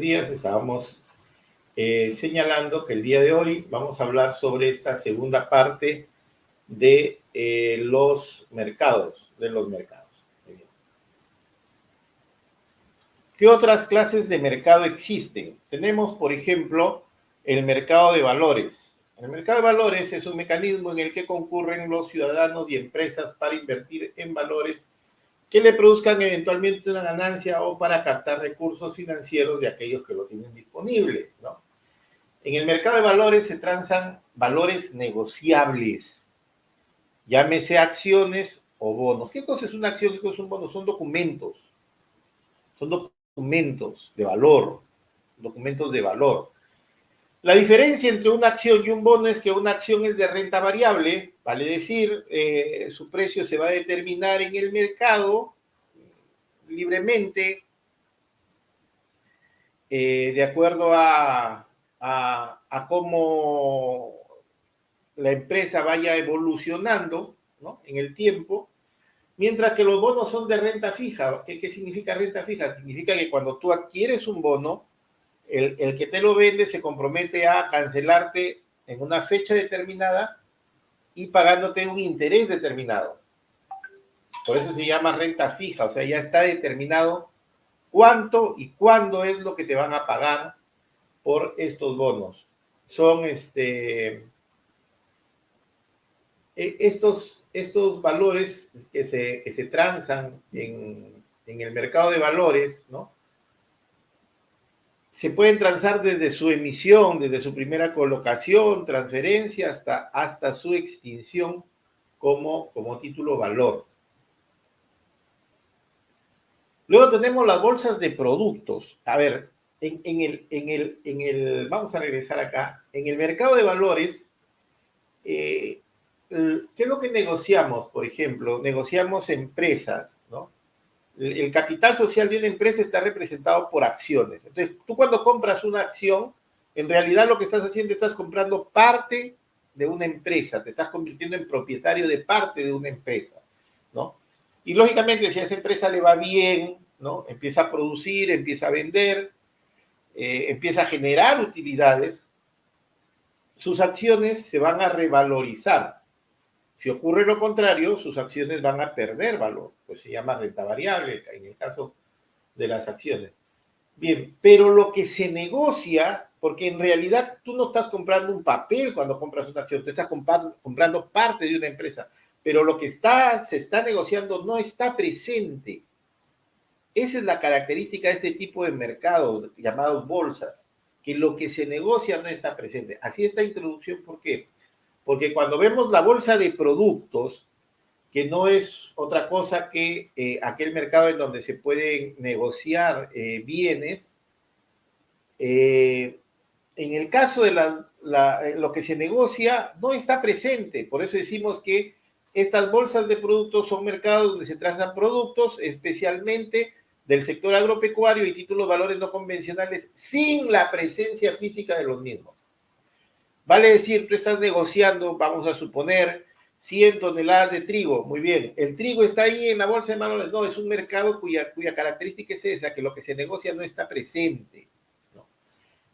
días. Estábamos señalando que el día de hoy vamos a hablar sobre esta segunda parte de los mercados, ¿Qué otras clases de mercado existen? Tenemos, por ejemplo, el mercado de valores. El mercado de valores es un mecanismo en el que concurren los ciudadanos y empresas para invertir en valores que le produzcan eventualmente una ganancia o para captar recursos financieros de aquellos que lo tienen disponible, ¿no? En el mercado de valores se transan valores negociables, llámese acciones o bonos. ¿Qué cosa es una acción? ¿Qué cosa es un bono? Son documentos de valor, documentos de valor. La diferencia entre una acción y un bono es que una acción es de renta variable, vale decir, su precio se va a determinar en el mercado libremente, de acuerdo a cómo la empresa vaya evolucionando, ¿no?, en el tiempo, mientras que los bonos son de renta fija. ¿Qué significa renta fija? Significa que cuando tú adquieres un bono, el que te lo vende se compromete a cancelarte en una fecha determinada y pagándote un interés determinado. Por eso se llama renta fija, o sea, ya está determinado cuánto y cuándo es lo que te van a pagar por estos bonos. Son estos valores que se transan en el mercado de valores, ¿no? Se pueden transar desde su emisión, desde su primera colocación, transferencia, hasta su extinción como título valor. Luego tenemos las bolsas de productos. A ver, vamos a regresar acá. En el mercado de valores, ¿qué es lo que negociamos? Por ejemplo, negociamos empresas, ¿no? El capital social de una empresa está representado por acciones. Entonces, tú cuando compras una acción, en realidad lo que estás haciendo, estás comprando parte de una empresa, te estás convirtiendo en propietario de parte de una empresa, ¿no? Y lógicamente, si a esa empresa le va bien, ¿no?, empieza a producir, empieza a vender, empieza a generar utilidades, sus acciones se van a revalorizar. Si ocurre lo contrario, sus acciones van a perder valor, pues se llama renta variable en el caso de las acciones. Bien, pero lo que se negocia, porque en realidad tú no estás comprando un papel cuando compras una acción, tú estás comprando parte de una empresa, pero lo que se está negociando no está presente. Esa es la característica de este tipo de mercados llamados bolsas, que lo que se negocia no está presente. Así esta introducción, ¿por qué? Porque cuando vemos la bolsa de productos, que no es otra cosa que aquel mercado en donde se pueden negociar bienes, en el caso de lo que se negocia no está presente. Por eso decimos que estas bolsas de productos son mercados donde se transan productos, especialmente del sector agropecuario y títulos valores no convencionales, sin la presencia física de los mismos. Vale decir, tú estás negociando, vamos a suponer, 100 toneladas de trigo. Muy bien, ¿el trigo está ahí en la bolsa de valores? No, es un mercado cuya característica es esa, que lo que se negocia no está presente.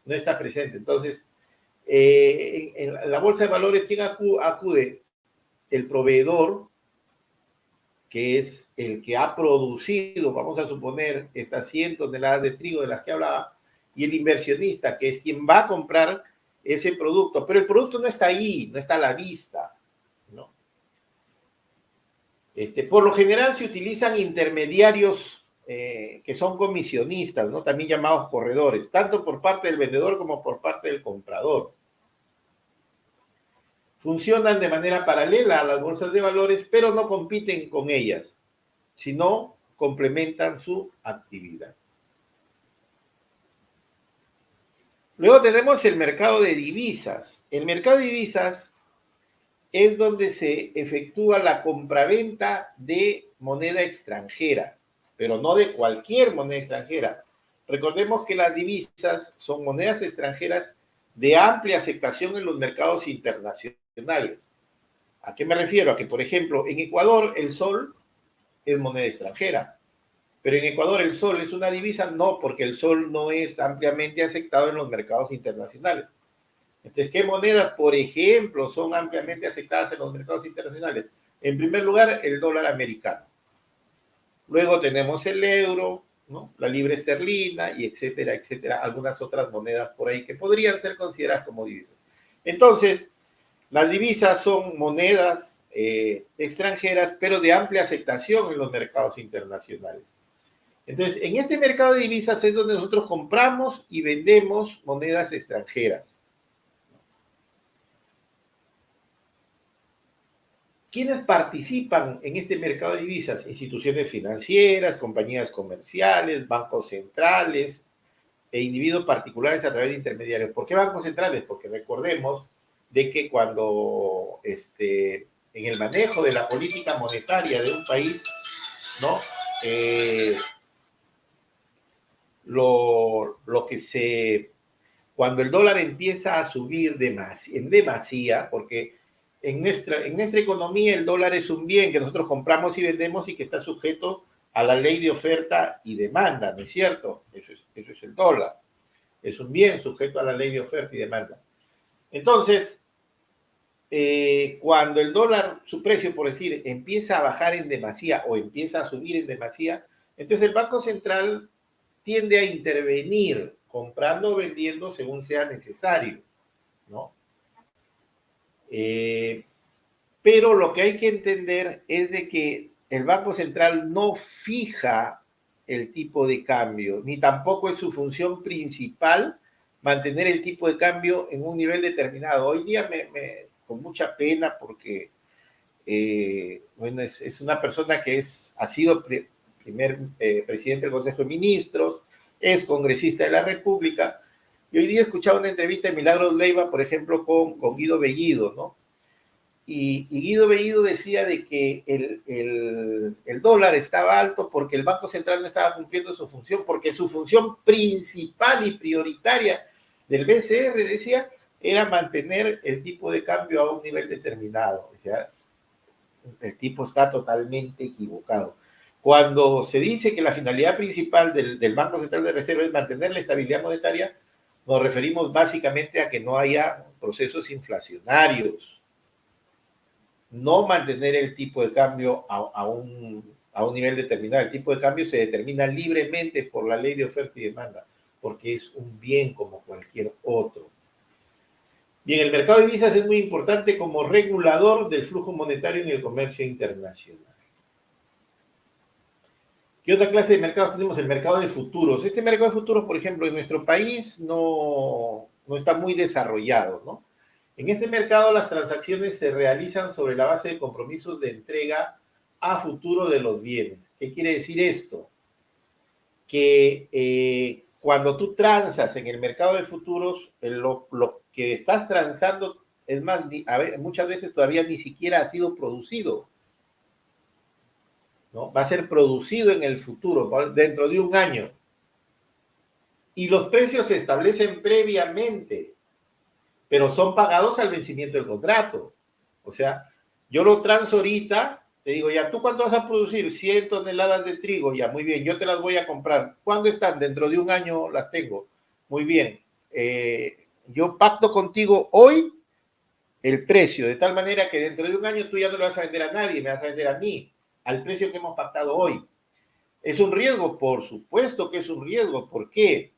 No está presente. Entonces, en la bolsa de valores, ¿quién acude? El proveedor, que es el que ha producido, vamos a suponer, estas 100 toneladas de trigo de las que hablaba, y el inversionista, que es quien va a comprar ese producto, pero el producto no está ahí, no está a la vista, ¿no? Por lo general se utilizan intermediarios que son comisionistas, ¿no?, también llamados corredores, tanto por parte del vendedor como por parte del comprador. Funcionan de manera paralela a las bolsas de valores, pero no compiten con ellas, sino complementan su actividad. Luego tenemos el mercado de divisas. El mercado de divisas es donde se efectúa la compraventa de moneda extranjera, pero no de cualquier moneda extranjera. Recordemos que las divisas son monedas extranjeras de amplia aceptación en los mercados internacionales. ¿A qué me refiero? A que, por ejemplo, en Ecuador el sol es moneda extranjera. Pero en Ecuador el sol es una divisa, no, porque el sol no es ampliamente aceptado en los mercados internacionales. Entonces, ¿qué monedas, por ejemplo, son ampliamente aceptadas en los mercados internacionales? En primer lugar, el dólar americano. Luego tenemos el euro, ¿no? La libra esterlina y etcétera, etcétera, algunas otras monedas por ahí que podrían ser consideradas como divisas. Entonces, las divisas son monedas extranjeras, pero de amplia aceptación en los mercados internacionales. Entonces, en este mercado de divisas es donde nosotros compramos y vendemos monedas extranjeras. ¿Quiénes participan en este mercado de divisas? Instituciones financieras, compañías comerciales, bancos centrales e individuos particulares a través de intermediarios. ¿Por qué bancos centrales? Porque recordemos de que cuando en el manejo de la política monetaria de un país, ¿no? Lo que se... Cuando el dólar empieza a subir en demasía, porque en nuestra economía el dólar es un bien que nosotros compramos y vendemos y que está sujeto a la ley de oferta y demanda, ¿no es cierto? Eso es el dólar. Es un bien sujeto a la ley de oferta y demanda. Entonces, cuando el dólar, su precio, por decir, empieza a bajar en demasía o empieza a subir en demasía, entonces el Banco Central tiende a intervenir comprando o vendiendo según sea necesario, ¿no? Pero lo que hay que entender es de que el Banco Central no fija el tipo de cambio, ni tampoco es su función principal mantener el tipo de cambio en un nivel determinado. Hoy día con mucha pena porque, bueno, es una persona que ha sido primer presidente del Consejo de Ministros, es congresista de la República, y hoy día he escuchado una entrevista de Milagros Leiva, por ejemplo, con Guido Bellido, ¿no? Y Guido Bellido decía de que el dólar estaba alto porque el Banco Central no estaba cumpliendo su función, porque su función principal y prioritaria del BCR, decía, era mantener el tipo de cambio a un nivel determinado. O sea, el tipo está totalmente equivocado. Cuando se dice que la finalidad principal del Banco Central de Reserva es mantener la estabilidad monetaria, nos referimos básicamente a que no haya procesos inflacionarios, no mantener el tipo de cambio a un nivel determinado. El tipo de cambio se determina libremente por la ley de oferta y demanda, porque es un bien como cualquier otro. Bien, el mercado de divisas es muy importante como regulador del flujo monetario en el comercio internacional. ¿Qué otra clase de mercados tenemos? El mercado de futuros. Este mercado de futuros, por ejemplo, en nuestro país no está muy desarrollado, ¿no? En este mercado las transacciones se realizan sobre la base de compromisos de entrega a futuro de los bienes. ¿Qué quiere decir esto? Que cuando tú transas en el mercado de futuros, lo que estás transando, es más, muchas veces todavía ni siquiera ha sido producido, ¿no? Va a ser producido en el futuro, dentro de un año. Y los precios se establecen previamente, pero son pagados al vencimiento del contrato. O sea, yo lo transo ahorita, te digo, ya, ¿tú cuánto vas a producir? 100 toneladas de trigo, ya, muy bien, yo te las voy a comprar. ¿Cuándo están? Dentro de un año las tengo. Muy bien. Yo pacto contigo hoy el precio, de tal manera que dentro de un año tú ya no le vas a vender a nadie, me vas a vender a mí, al precio que hemos pactado hoy. ¿Es un riesgo? Por supuesto que es un riesgo. ¿Por qué?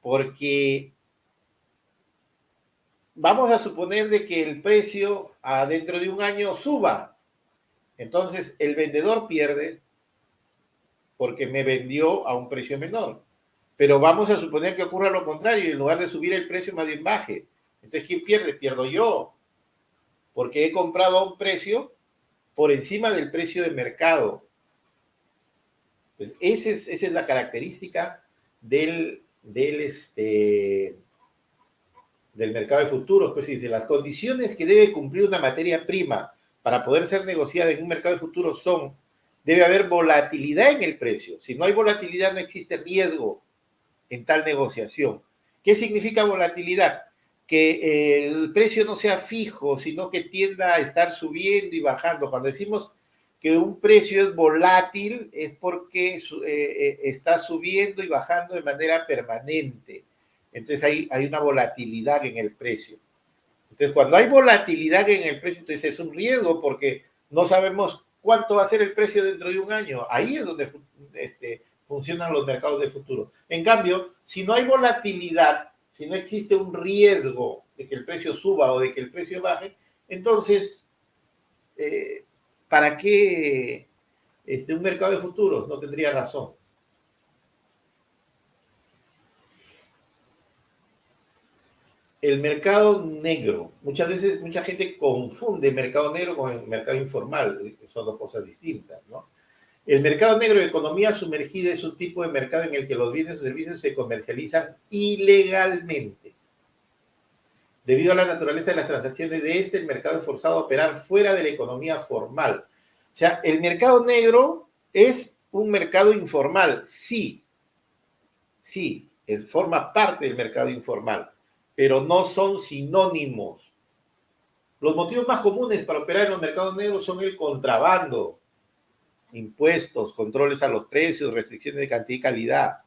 Porque vamos a suponer de que el precio dentro de un año suba. Entonces el vendedor pierde porque me vendió a un precio menor. Pero vamos a suponer que ocurra lo contrario y en lugar de subir el precio más bien baje. Entonces, ¿quién pierde? Pierdo yo, porque he comprado a un precio por encima del precio de mercado. Entonces, esa es la característica del mercado de futuros, pues de las condiciones que debe cumplir una materia prima para poder ser negociada en un mercado de futuros debe haber volatilidad en el precio. Si no hay volatilidad, no existe riesgo en tal negociación. ¿Qué significa volatilidad? Que el precio no sea fijo, sino que tienda a estar subiendo y bajando. Cuando decimos que un precio es volátil es porque está subiendo y bajando de manera permanente. Entonces hay una volatilidad en el precio. Entonces, cuando hay volatilidad en el precio, entonces es un riesgo porque no sabemos cuánto va a ser el precio dentro de un año. Ahí es donde funcionan los mercados de futuro. En cambio, si no hay volatilidad, si no existe un riesgo de que el precio suba o de que el precio baje, entonces, ¿para qué un mercado de futuros? No tendría razón. El mercado negro. Muchas veces, mucha gente confunde el mercado negro con el mercado informal. Son dos cosas distintas, ¿no? El mercado negro de economía sumergida es un tipo de mercado en el que los bienes o servicios se comercializan ilegalmente. Debido a la naturaleza de las transacciones de el mercado es forzado a operar fuera de la economía formal. O sea, el mercado negro es un mercado informal, sí, sí, forma parte del mercado informal, pero no son sinónimos. Los motivos más comunes para operar en los mercados negros son el contrabando, impuestos, controles a los precios, restricciones de cantidad y calidad.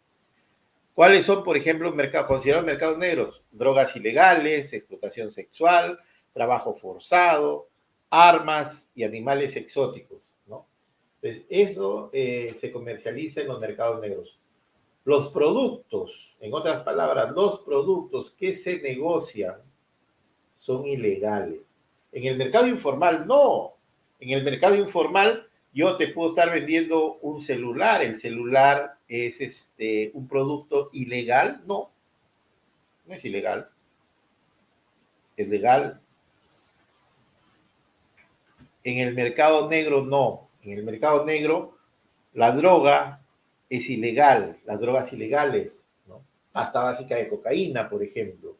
¿Cuáles son, por ejemplo, considerados mercados negros? Drogas ilegales, explotación sexual, trabajo forzado, armas y animales exóticos, ¿no? Entonces, eso se comercializa en los mercados negros. Los productos, en otras palabras, los productos que se negocian son ilegales. En el mercado informal, no. En el mercado informal, yo te puedo estar vendiendo un celular. ¿El celular es un producto ilegal? No, no es ilegal. Es legal. En el mercado negro, no. En el mercado negro, la droga es ilegal. Las drogas ilegales, ¿no? Pasta básica de cocaína, por ejemplo.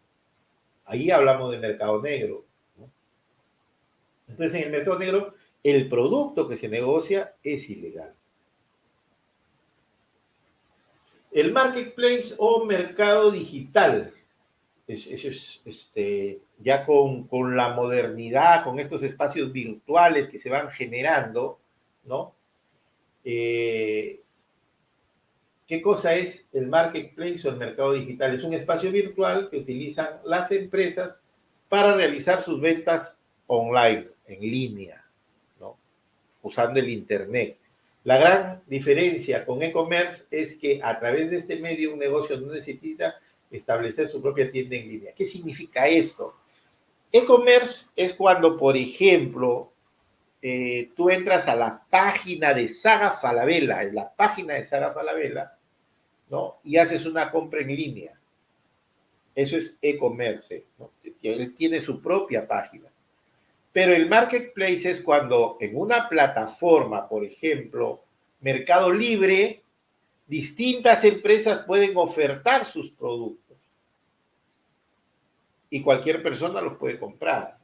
Ahí hablamos de mercado negro, ¿no? Entonces, en el mercado negro, el producto que se negocia es ilegal. El marketplace o mercado digital, eso es ya con la modernidad, con estos espacios virtuales que se van generando, ¿no? ¿Qué cosa es el marketplace o el mercado digital? Es un espacio virtual que utilizan las empresas para realizar sus ventas online, en línea, ¿no? Usando el Internet. La gran diferencia con e-commerce es que a través de este medio un negocio no necesita establecer su propia tienda en línea. ¿Qué significa esto? E-commerce es cuando, por ejemplo, tú entras a la página de Saga Falabella, es la página de Saga Falabella, ¿no? Y haces una compra en línea. Eso es e-commerce, ¿no? Él tiene su propia página. Pero el marketplace es cuando en una plataforma, por ejemplo, Mercado Libre, distintas empresas pueden ofertar sus productos y cualquier persona los puede comprar.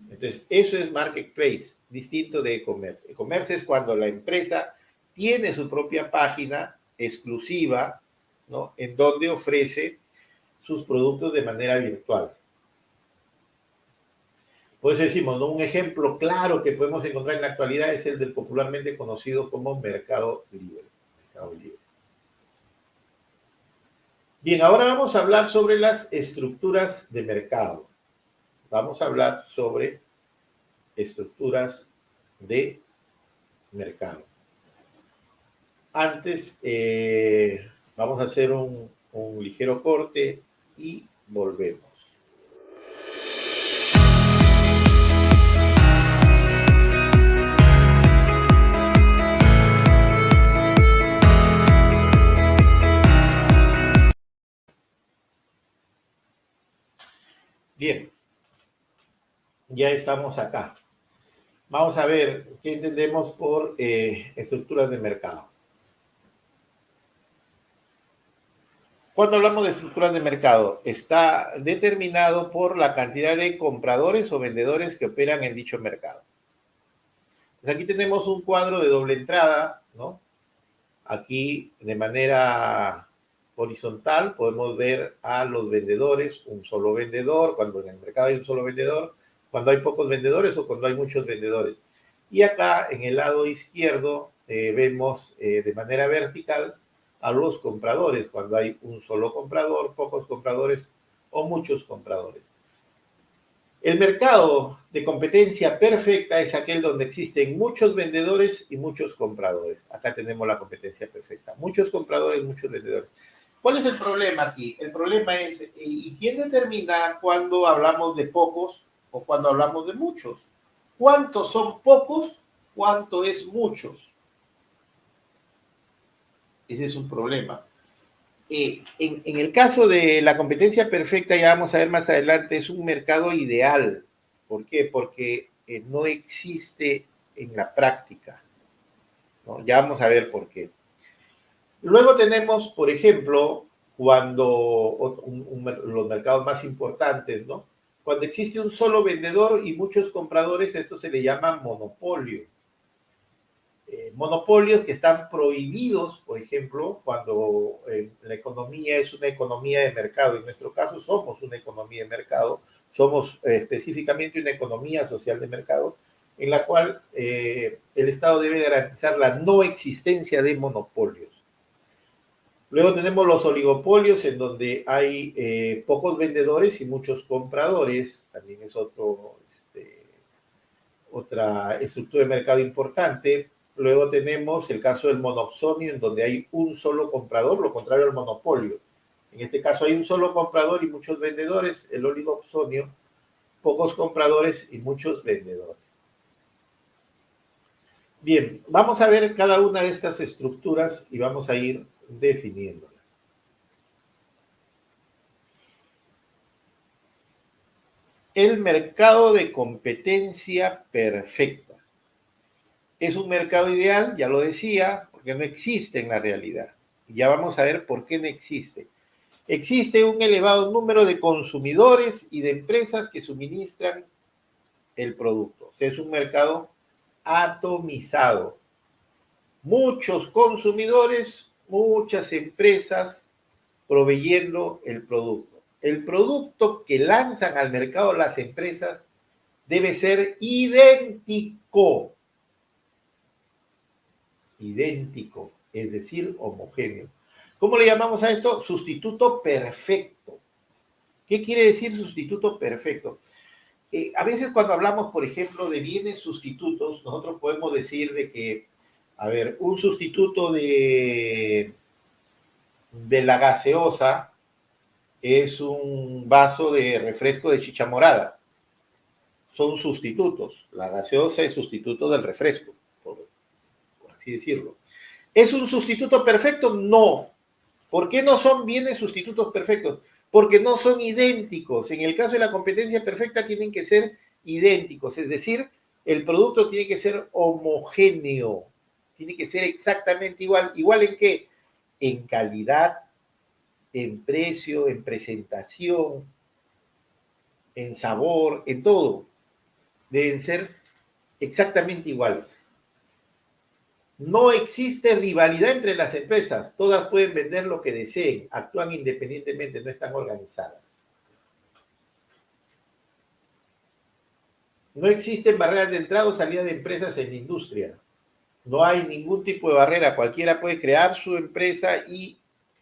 Entonces, eso es marketplace, distinto de e-commerce. E-commerce es cuando la empresa tiene su propia página exclusiva, ¿no? En donde ofrece sus productos de manera virtual. Por eso decimos, ¿no? Un ejemplo claro que podemos encontrar en la actualidad es el del popularmente conocido como Mercado Libre. Mercado Libre. Bien, ahora vamos a hablar sobre las estructuras de mercado. Vamos a hablar sobre estructuras de mercado. Antes, vamos a hacer un ligero corte y volvemos. Bien, ya estamos acá. Vamos a ver qué entendemos por estructuras de mercado. Cuando hablamos de estructuras de mercado, está determinado por la cantidad de compradores o vendedores que operan en dicho mercado. Pues aquí tenemos un cuadro de doble entrada, ¿no? Aquí de manera horizontal podemos ver a los vendedores, un solo vendedor, cuando en el mercado hay un solo vendedor, cuando hay pocos vendedores o cuando hay muchos vendedores. Y acá en el lado izquierdo vemos de manera vertical a los compradores, cuando hay un solo comprador, pocos compradores o muchos compradores. El mercado de competencia perfecta es aquel donde existen muchos vendedores y muchos compradores. Acá tenemos la competencia perfecta. Muchos compradores, muchos vendedores. ¿Cuál es el problema aquí? El problema es, ¿y quién determina cuando hablamos de pocos o cuando hablamos de muchos? ¿Cuántos son pocos? ¿Cuánto es muchos? Ese es un problema. En el caso de la competencia perfecta, ya vamos a ver más adelante, es un mercado ideal. ¿Por qué? Porque no existe en la práctica, ¿no? Ya vamos a ver por qué. Luego tenemos, por ejemplo, cuando los mercados más importantes, ¿no? Cuando existe un solo vendedor y muchos compradores, esto se le llama monopolio. Monopolios que están prohibidos, por ejemplo, cuando la economía es una economía de mercado. En nuestro caso somos una economía de mercado, somos específicamente una economía social de mercado, en la cual el Estado debe garantizar la no existencia de monopolios. Luego tenemos los oligopolios, en donde hay pocos vendedores y muchos compradores. También es otra estructura de mercado importante. Luego tenemos el caso del monopsonio, en donde hay un solo comprador, lo contrario al monopolio. En este caso hay un solo comprador y muchos vendedores. El oligopsonio, pocos compradores y muchos vendedores. Bien, vamos a ver cada una de estas estructuras y vamos a ir definiéndolas. El mercado de competencia perfecta. Es un mercado ideal, ya lo decía, porque no existe en la realidad. Ya vamos a ver por qué no existe. Existe un elevado número de consumidores y de empresas que suministran el producto. O sea, es un mercado atomizado. Muchos consumidores, muchas empresas proveyendo el producto. El producto que lanzan al mercado las empresas debe ser idéntico. Idéntico, es decir, homogéneo. ¿Cómo le llamamos a esto? Sustituto perfecto. ¿Qué quiere decir sustituto perfecto? A veces cuando hablamos, por ejemplo, de bienes sustitutos, nosotros podemos decir de que, a ver, un sustituto de la gaseosa es un vaso de refresco de chicha morada. Son sustitutos. La gaseosa es sustituto del refresco, por así decirlo. ¿Es un sustituto perfecto? No. ¿Por qué no son bienes sustitutos perfectos? Porque no son idénticos. En el caso de la competencia perfecta tienen que ser idénticos, es decir, el producto tiene que ser homogéneo, tiene que ser exactamente igual. ¿Igual en qué? En calidad, en precio, en presentación, en sabor, en todo. Deben ser exactamente iguales. No existe rivalidad entre las empresas. Todas pueden vender lo que deseen, actúan independientemente, no están organizadas. No existen barreras de entrada o salida de empresas en la industria. No hay ningún tipo de barrera. Cualquiera puede crear su empresa y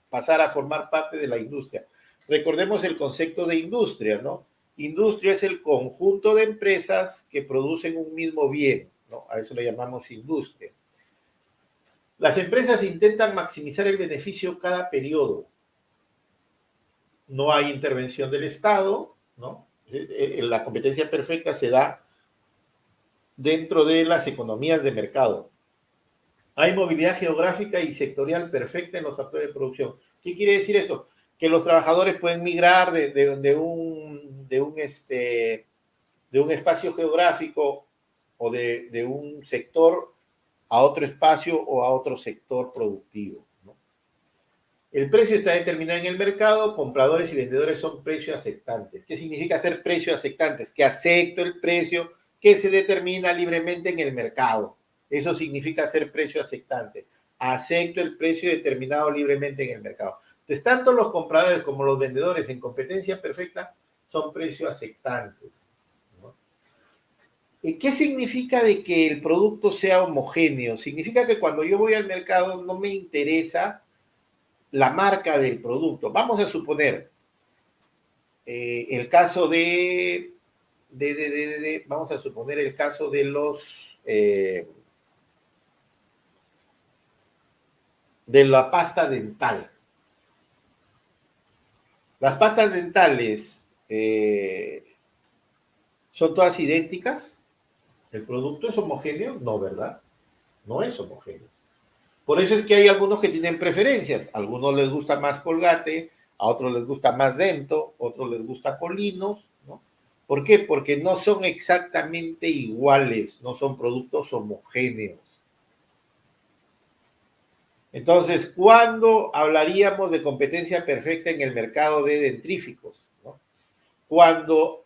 pasar a formar parte de la industria. Recordemos el concepto de industria, ¿no? Industria es el conjunto de empresas que producen un mismo bien, ¿no? A eso le llamamos industria. Las empresas intentan maximizar el beneficio cada periodo. No hay intervención del Estado, ¿no? La competencia perfecta se da dentro de las economías de mercado. Hay movilidad geográfica y sectorial perfecta en los actores de producción. ¿Qué quiere decir esto? Que los trabajadores pueden migrar de un espacio geográfico o de un sector a otro espacio o a otro sector productivo, ¿no? El precio está determinado en el mercado, compradores y vendedores son precios aceptantes. ¿Qué significa ser precio aceptantes? Que acepto el precio que se determina libremente en el mercado. Eso significa ser precio aceptante. Acepto el precio determinado libremente en el mercado. Entonces, tanto los compradores como los vendedores en competencia perfecta son precios aceptantes, ¿no? ¿Qué significa de que el producto sea homogéneo? Significa que cuando yo voy al mercado no me interesa la marca del producto. Vamos a suponer el caso vamos a suponer el caso de la pasta dental. Las pastas dentales son todas idénticas. ¿El producto es homogéneo? No, ¿verdad? No es homogéneo. Por eso es que hay algunos que tienen preferencias. A algunos les gusta más Colgate, a otros les gusta más Dento, a otros les gusta Colinos, ¿no? ¿Por qué? Porque no son exactamente iguales, no son productos homogéneos. Entonces, ¿cuándo hablaríamos de competencia perfecta en el mercado de dentríficos? ¿No? Cuando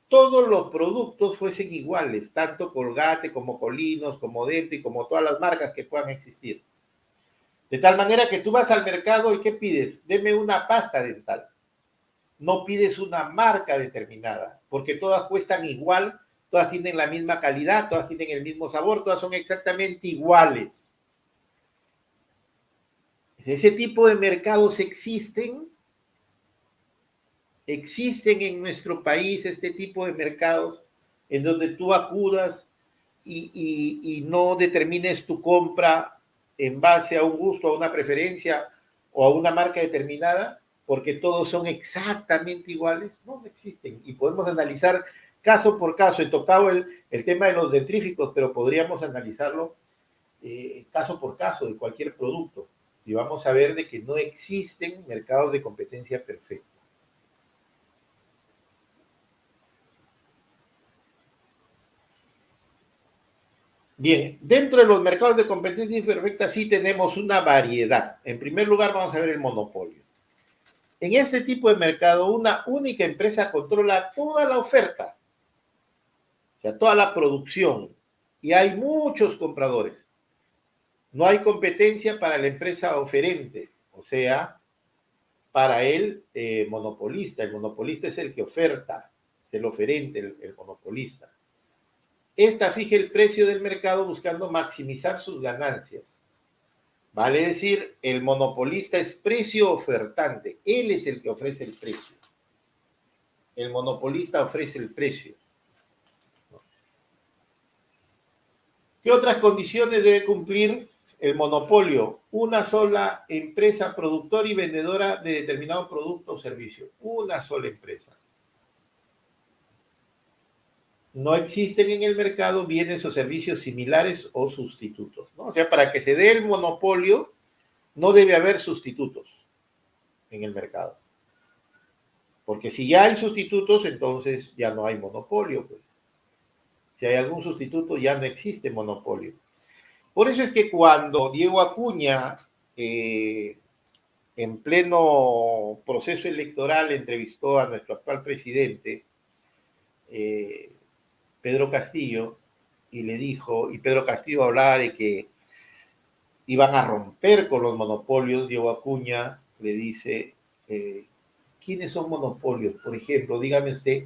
todos los productos fuesen iguales, tanto Colgate como Colinos, como Dento y como todas las marcas que puedan existir. De tal manera que tú vas al mercado y ¿qué pides? Deme una pasta dental. No pides una marca determinada, porque todas cuestan igual, todas tienen la misma calidad, todas tienen el mismo sabor, todas son exactamente iguales. Ese tipo de mercados existen en nuestro país este tipo de mercados en donde tú acudas y no determines tu compra en base a un gusto, a una preferencia o a una marca determinada, porque todos son exactamente iguales. No, no existen. Y podemos analizar caso por caso. He tocado el tema de los dentríficos, pero podríamos analizarlo caso por caso de cualquier producto. Y vamos a ver de que no existen mercados de competencia perfecta. Bien, dentro de los mercados de competencia imperfecta sí tenemos una variedad. En primer lugar, vamos a ver el monopolio. En este tipo de mercado, una única empresa controla toda la oferta, o sea, toda la producción, y hay muchos compradores. No hay competencia para la empresa oferente, o sea, para el monopolista. El monopolista es el que oferta, es el oferente, el monopolista. Esta fija el precio del mercado buscando maximizar sus ganancias. Vale decir, el monopolista es precio ofertante. Él es el que ofrece el precio. El monopolista ofrece el precio. ¿Qué otras condiciones debe cumplir el monopolio? Una sola empresa productora y vendedora de determinado producto o servicio. Una sola empresa. No existen en el mercado bienes o servicios similares o sustitutos, ¿no? O sea, para que se dé el monopolio, no debe haber sustitutos en el mercado. Porque si ya hay sustitutos, entonces ya no hay monopolio. Pues. Si hay algún sustituto, ya no existe monopolio. Por eso es que cuando Diego Acuña, en pleno proceso electoral, entrevistó a nuestro actual presidente, eh, Pedro Castillo, y le dijo, y Pedro Castillo hablaba de que iban a romper con los monopolios, Diego Acuña le dice, ¿quiénes son monopolios? Por ejemplo, dígame usted,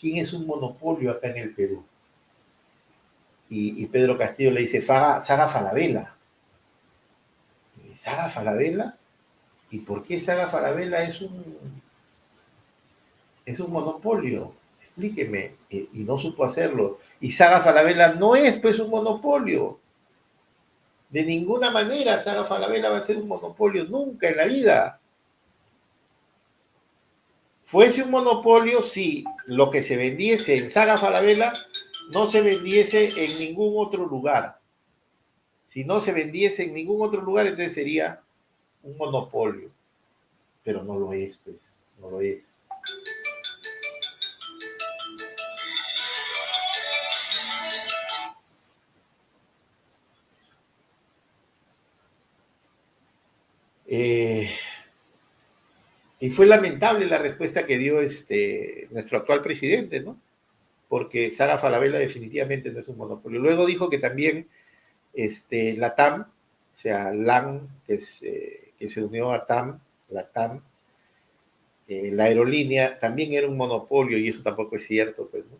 ¿quién es un monopolio acá en el Perú? Y Pedro Castillo le dice, Saga Falabella. ¿Saga Falabella? ¿Y por qué Saga Falabella es un monopolio? Explíqueme. Y no supo hacerlo. Y Saga Falabella no es pues un monopolio. De ninguna manera Saga Falabella va a ser un monopolio, nunca en la vida. Fuese un monopolio si lo que se vendiese en Saga Falabella no se vendiese en ningún otro lugar. Si no se vendiese en ningún otro lugar, entonces sería un monopolio. Pero no lo es, pues, no lo es. Eh, y fue lamentable la respuesta que dio nuestro actual presidente, ¿no? Porque Saga Falabella definitivamente no es un monopolio. Luego dijo que también la TAM, o sea, LAN, que se unió a TAM, la TAM, la aerolínea, también era un monopolio y eso tampoco es cierto, pues, ¿no?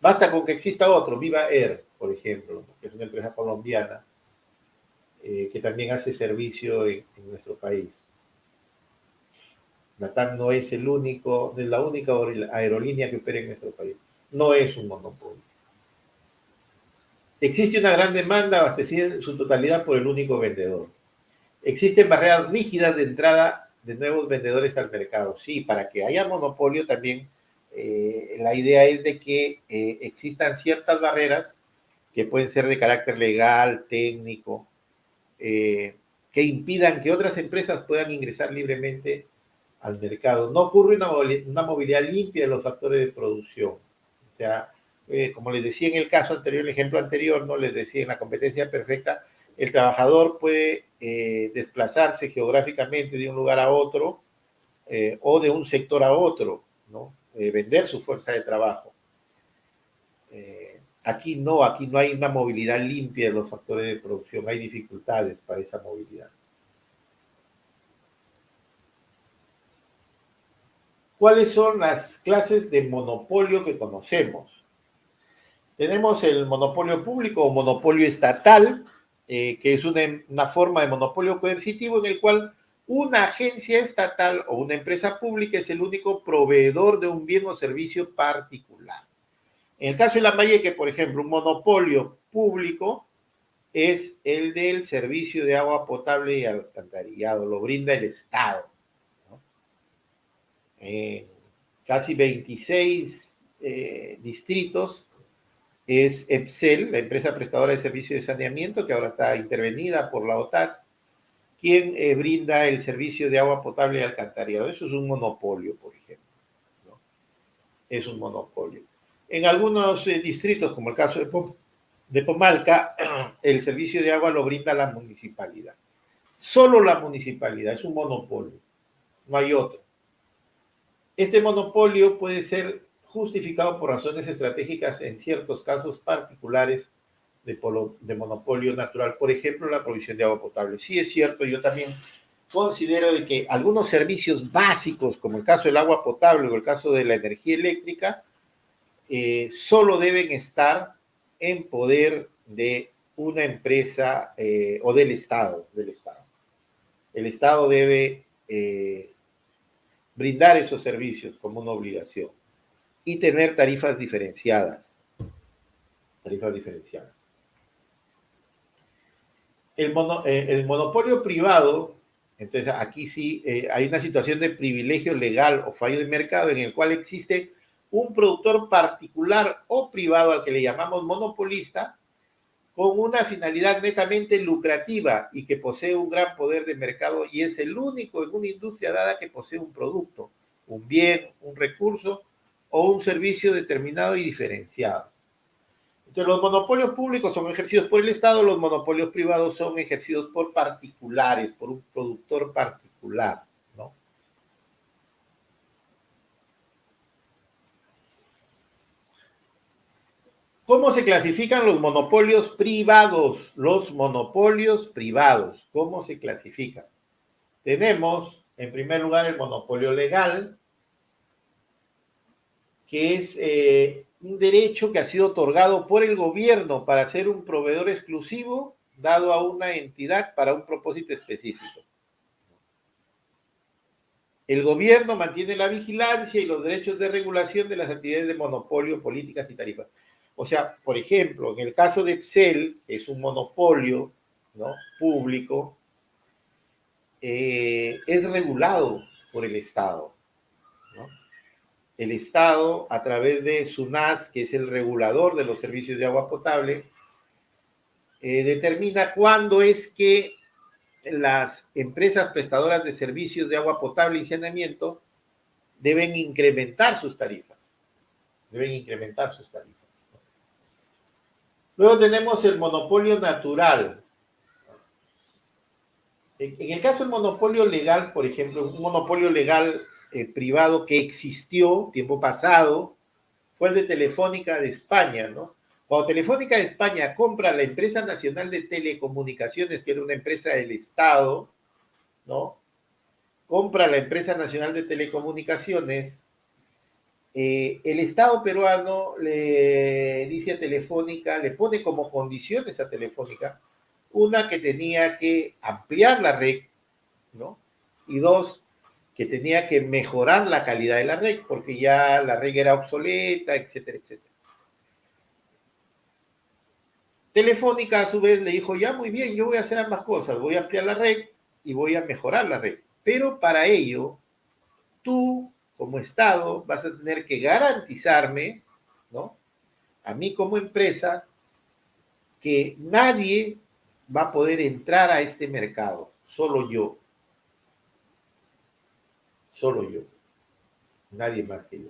Basta con que exista otro, Viva Air, por ejemplo, que es una empresa colombiana que también hace servicio en nuestro país. LATAM no es no es la única aerolínea que opera en nuestro país. No es un monopolio. Existe una gran demanda abastecida en su totalidad por el único vendedor. Existen barreras rígidas de entrada de nuevos vendedores al mercado. Sí, para que haya monopolio también la idea es de que existan ciertas barreras que pueden ser de carácter legal, técnico, que impidan que otras empresas puedan ingresar libremente al mercado. No ocurre una movilidad limpia de los factores de producción. O sea, como les decía en el caso anterior, el ejemplo anterior, no les decía en la competencia perfecta, el trabajador puede desplazarse geográficamente de un lugar a otro o de un sector a otro, ¿no? Vender su fuerza de trabajo. Aquí no hay una movilidad limpia de los factores de producción, hay dificultades para esa movilidad. ¿Cuáles son las clases de monopolio que conocemos? Tenemos el monopolio público o monopolio estatal, que es una forma de monopolio coercitivo en el cual una agencia estatal o una empresa pública es el único proveedor de un bien o servicio particular. En el caso de Lambayeque, por ejemplo, un monopolio público es el del servicio de agua potable y alcantarillado, lo brinda el Estado, ¿no? Casi 26 distritos es EPSEL, la empresa prestadora de servicios de saneamiento, que ahora está intervenida por la OTAS, quien brinda el servicio de agua potable y alcantarillado. Eso es un monopolio, por ejemplo, ¿no? Es un monopolio. En algunos distritos, como el caso de Pomalca, el servicio de agua lo brinda la municipalidad. Solo la municipalidad, es un monopolio, no hay otro. Este monopolio puede ser justificado por razones estratégicas en ciertos casos particulares de monopolio natural, por ejemplo, la provisión de agua potable. Sí es cierto, yo también considero de que algunos servicios básicos, como el caso del agua potable o el caso de la energía eléctrica, solo deben estar en poder de una empresa o del Estado, El Estado debe brindar esos servicios como una obligación y tener tarifas diferenciadas. Tarifas diferenciadas. El monopolio privado, entonces aquí sí hay una situación de privilegio legal o fallo de mercado en el cual existe un productor particular o privado al que le llamamos monopolista con una finalidad netamente lucrativa y que posee un gran poder de mercado y es el único en una industria dada que posee un producto, un bien, un recurso o un servicio determinado y diferenciado. Entonces, los monopolios públicos son ejercidos por el Estado, los monopolios privados son ejercidos por particulares, por un productor particular, ¿no? ¿Cómo se clasifican los monopolios privados? Los monopolios privados, ¿cómo se clasifican? Tenemos, en primer lugar, el monopolio legal, que es un derecho que ha sido otorgado por el gobierno para ser un proveedor exclusivo dado a una entidad para un propósito específico. El gobierno mantiene la vigilancia y los derechos de regulación de las actividades de monopolio, políticas y tarifas. O sea, por ejemplo, en el caso de Excel, que es un monopolio, ¿no?, público, es regulado por el Estado, ¿no? El Estado, a través de SUNAS, que es el regulador de los servicios de agua potable, determina cuándo es que las empresas prestadoras de servicios de agua potable y saneamiento deben incrementar sus tarifas. Deben incrementar sus tarifas. Luego tenemos el monopolio natural. En el caso del monopolio legal, por ejemplo, un monopolio legal privado que existió tiempo pasado fue el de Telefónica de España, ¿no? Cuando Telefónica de España compra la empresa nacional de telecomunicaciones, que era una empresa del Estado, ¿no? Compra la empresa nacional de telecomunicaciones, el Estado peruano le dice a Telefónica, le pone como condiciones a Telefónica, una que tenía que ampliar la red, ¿no? Y dos, que tenía que mejorar la calidad de la red, porque ya la red era obsoleta, etcétera, etcétera. Telefónica a su vez le dijo, ya muy bien, yo voy a hacer ambas cosas, voy a ampliar la red y voy a mejorar la red. Pero para ello, tú como Estado vas a tener que garantizarme, ¿no? A mí como empresa, que nadie va a poder entrar a este mercado, solo yo, nadie más que yo.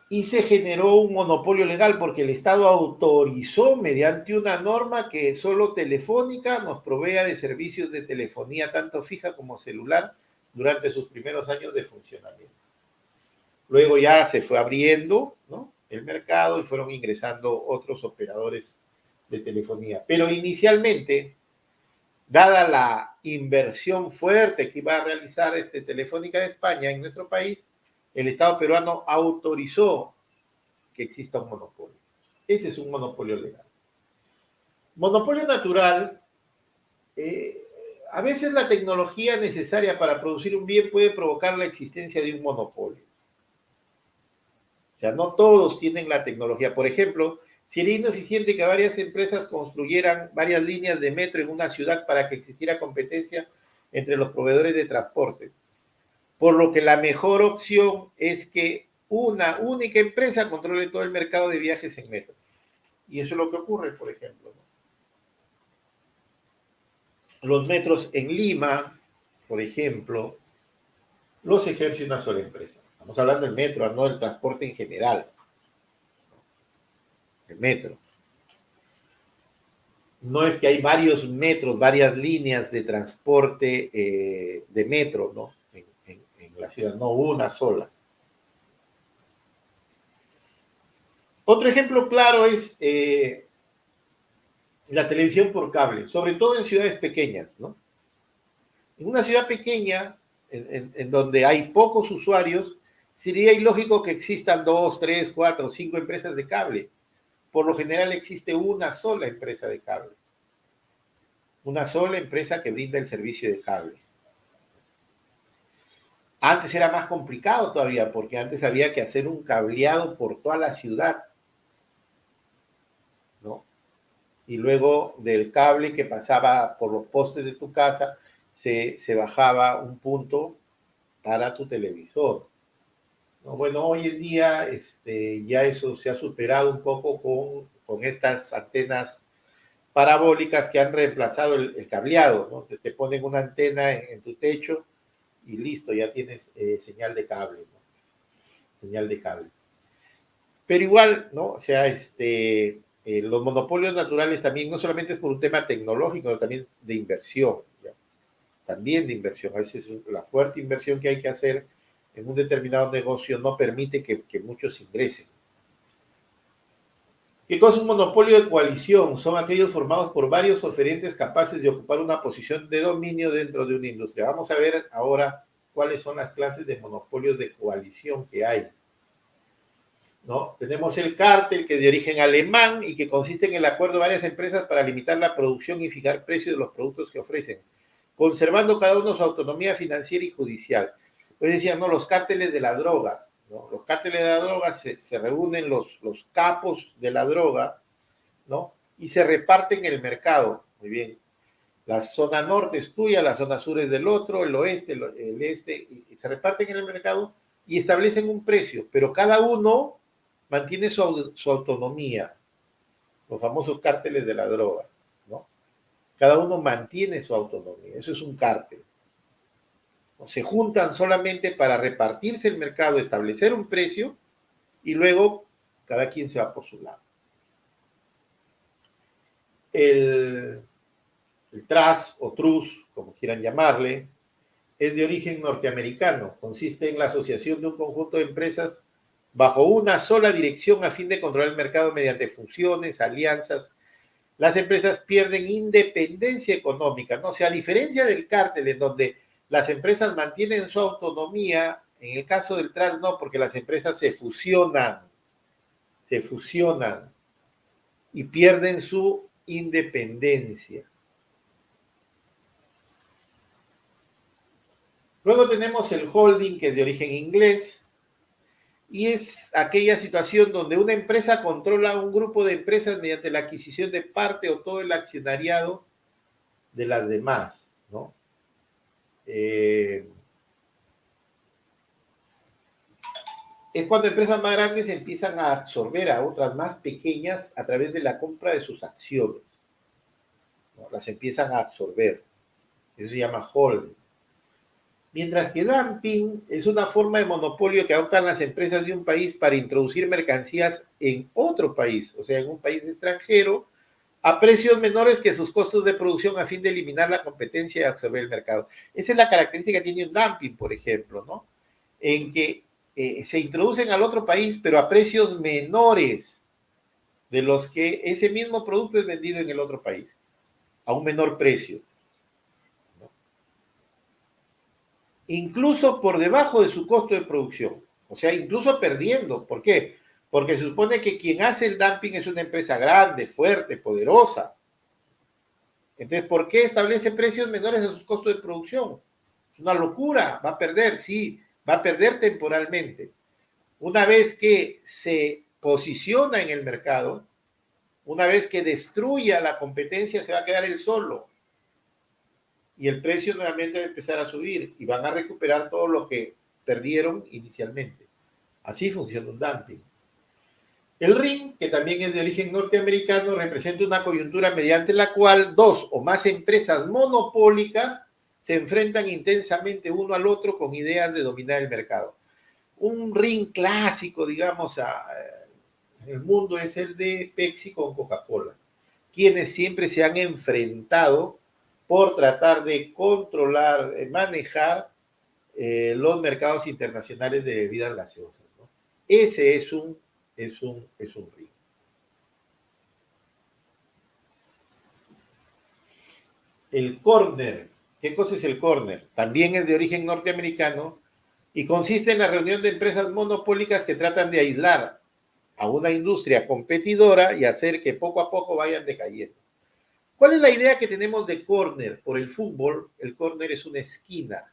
Y se generó un monopolio legal porque el Estado autorizó mediante una norma que solo Telefónica nos provea de servicios de telefonía tanto fija como celular durante sus primeros años de funcionamiento. Luego ya se fue abriendo, ¿no?, el mercado y fueron ingresando otros operadores de telefonía. Pero inicialmente, dada la inversión fuerte que iba a realizar Telefónica de España en nuestro país, el Estado peruano autorizó que exista un monopolio. Ese es un monopolio legal. Monopolio natural, eh, a veces la tecnología necesaria para producir un bien puede provocar la existencia de un monopolio. O sea, no todos tienen la tecnología. Por ejemplo, sería ineficiente que varias empresas construyeran varias líneas de metro en una ciudad para que existiera competencia entre los proveedores de transporte. Por lo que la mejor opción es que una única empresa controle todo el mercado de viajes en metro. Y eso es lo que ocurre, por ejemplo, ¿no? Los metros en Lima, por ejemplo, los ejerce una sola empresa. Estamos hablando del metro, no del transporte en general. El metro. No es que hay varios metros, varias líneas de transporte de metro, ¿no? En la ciudad, no una sola. Otro ejemplo claro es la televisión por cable, sobre todo en ciudades pequeñas, ¿no? En una ciudad pequeña, en donde hay pocos usuarios, sería ilógico que existan 2, 3, 4, 5 empresas de cable. Por lo general existe una sola empresa de cable. Una sola empresa que brinda el servicio de cable. Antes era más complicado todavía, porque antes había que hacer un cableado por toda la ciudad, ¿no? Y luego del cable que pasaba por los postes de tu casa, se bajaba un punto para tu televisor, ¿no? Bueno, hoy en día ya eso se ha superado un poco con estas antenas parabólicas que han reemplazado el cableado, ¿no? Te ponen una antena en tu techo y listo, ya tienes señal de cable, ¿no? Señal de cable. Pero igual, ¿no? O sea, los monopolios naturales también no solamente es por un tema tecnológico, sino también de inversión, ¿ya? También de inversión. A veces la fuerte inversión que hay que hacer en un determinado negocio no permite que muchos ingresen. ¿Qué cosa es un monopolio de coalición? Son aquellos formados por varios oferentes capaces de ocupar una posición de dominio dentro de una industria. Vamos a ver ahora cuáles son las clases de monopolios de coalición que hay, ¿no? Tenemos el cártel, que es de origen alemán y que consiste en el acuerdo de varias empresas para limitar la producción y fijar precios de los productos que ofrecen, conservando cada uno su autonomía financiera y judicial. Pues decían, no, los cárteles de la droga, ¿no? Los cárteles de la droga se reúnen los capos de la droga, ¿no? Y se reparten el mercado. Muy bien. La zona norte es tuya, la zona sur es del otro, el oeste, el este, y se reparten en el mercado y establecen un precio, pero cada uno mantiene su autonomía, los famosos cárteles de la droga, ¿no? Cada uno mantiene su autonomía, eso es un cártel. Se juntan solamente para repartirse el mercado, establecer un precio y luego cada quien se va por su lado. El TRAS o TRUS, como quieran llamarle, es de origen norteamericano. Consiste en la asociación de un conjunto de empresas bajo una sola dirección a fin de controlar el mercado mediante fusiones, alianzas. Las empresas pierden independencia económica, ¿no? O sea, a diferencia del cártel, en donde las empresas mantienen su autonomía. En el caso del trans no, porque las empresas se fusionan y pierden su independencia. Luego tenemos el holding, que es de origen inglés, y es aquella situación donde una empresa controla un grupo de empresas mediante la adquisición de parte o todo el accionariado de las demás, ¿no? Es cuando empresas más grandes empiezan a absorber a otras más pequeñas a través de la compra de sus acciones, ¿no? Las empiezan a absorber. Eso se llama holding. Mientras que dumping es una forma de monopolio que adoptan las empresas de un país para introducir mercancías en otro país, o sea, en un país extranjero, a precios menores que sus costos de producción a fin de eliminar la competencia y absorber el mercado. Esa es la característica que tiene un dumping, por ejemplo, ¿no? En que se introducen al otro país, pero a precios menores de los que ese mismo producto es vendido en el otro país, a un menor precio, ¿no? Incluso por debajo de su costo de producción, o sea, incluso perdiendo. ¿Por qué? Porque se supone que quien hace el dumping es una empresa grande, fuerte, poderosa. Entonces, ¿por qué establece precios menores a sus costos de producción? Es una locura, va a perder, sí, va a perder temporalmente. Una vez que se posiciona en el mercado, una vez que destruya la competencia, se va a quedar él solo. Y el precio nuevamente va a empezar a subir y van a recuperar todo lo que perdieron inicialmente. Así funciona un dumping. El ring, que también es de origen norteamericano, representa una coyuntura mediante la cual dos o más empresas monopólicas se enfrentan intensamente uno al otro con ideas de dominar el mercado. Un ring clásico, digamos, en el mundo es el de Pepsi con Coca-Cola, quienes siempre se han enfrentado por tratar de controlar, manejar los mercados internacionales de bebidas gaseosas, ¿no? Ese es un ring. El corner, ¿qué cosa es el corner? También es de origen norteamericano y consiste en la reunión de empresas monopólicas que tratan de aislar a una industria competidora y hacer que poco a poco vayan decayendo. ¿Cuál es la idea que tenemos de corner? Por el fútbol, el corner es una esquina.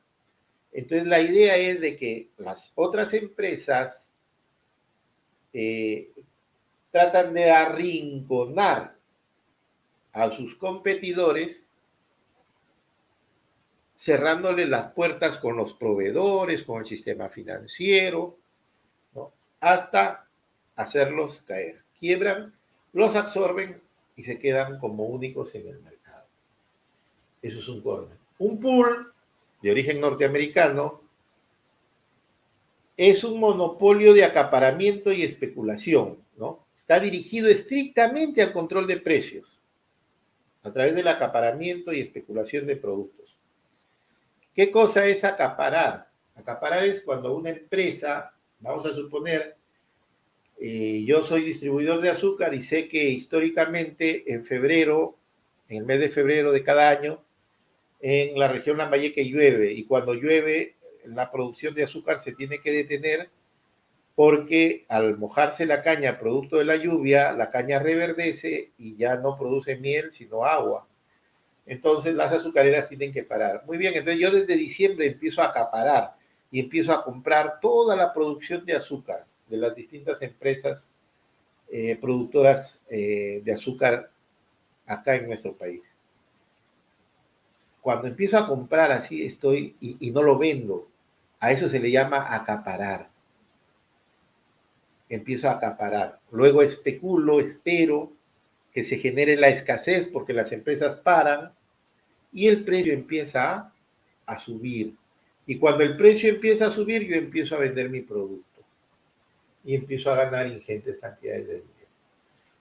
Entonces la idea es de que las otras empresas tratan de arrinconar a sus competidores cerrándole las puertas con los proveedores, con el sistema financiero, ¿no? Hasta hacerlos caer. Quiebran, los absorben y se quedan como únicos en el mercado. Eso es un corner. Un pool de origen norteamericano es un monopolio de acaparamiento y especulación, ¿no? Está dirigido estrictamente al control de precios a través del acaparamiento y especulación de productos. ¿Qué cosa es acaparar? Acaparar es cuando una empresa, vamos a suponer, yo soy distribuidor de azúcar y sé que históricamente en febrero, en el mes de febrero de cada año, en la región Lambayeque llueve y cuando llueve la producción de azúcar se tiene que detener porque al mojarse la caña producto de la lluvia, la caña reverdece y ya no produce miel sino agua. Entonces las azucareras tienen que parar. Muy bien, entonces yo desde diciembre empiezo a acaparar y empiezo a comprar toda la producción de azúcar de las distintas empresas productoras de azúcar acá en nuestro país. Cuando empiezo a comprar así estoy y no lo vendo, a eso se le llama acaparar. Empiezo a acaparar. Luego especulo, espero que se genere la escasez porque las empresas paran y el precio empieza a subir. Y cuando el precio empieza a subir, yo empiezo a vender mi producto y empiezo a ganar ingentes cantidades de dinero.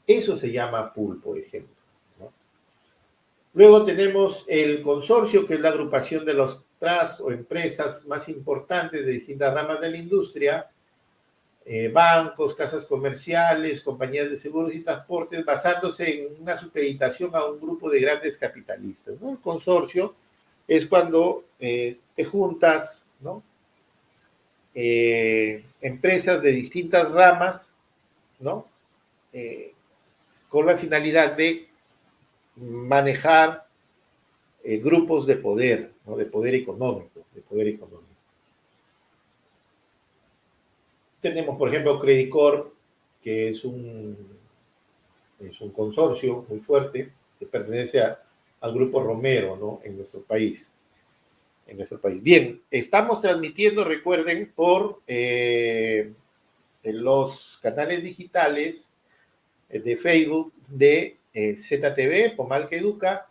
Eso se llama pool, por ejemplo, ¿no? Luego tenemos el consorcio, que es la agrupación de los trusts o empresas más importantes de distintas ramas de la industria, bancos, casas comerciales, compañías de seguros y transportes, basándose en una supeditación a un grupo de grandes capitalistas, ¿no? El consorcio es cuando te juntas, ¿no? Empresas de distintas ramas, ¿no? Con la finalidad de manejar grupos de poder, ¿no? De poder económico, de poder económico. Tenemos, por ejemplo, Credit Corp, que es un consorcio muy fuerte que pertenece al Grupo Romero, ¿no? En nuestro país. En nuestro país. Bien, estamos transmitiendo, recuerden, por en los canales digitales de Facebook de ZTV, Pomal que Educa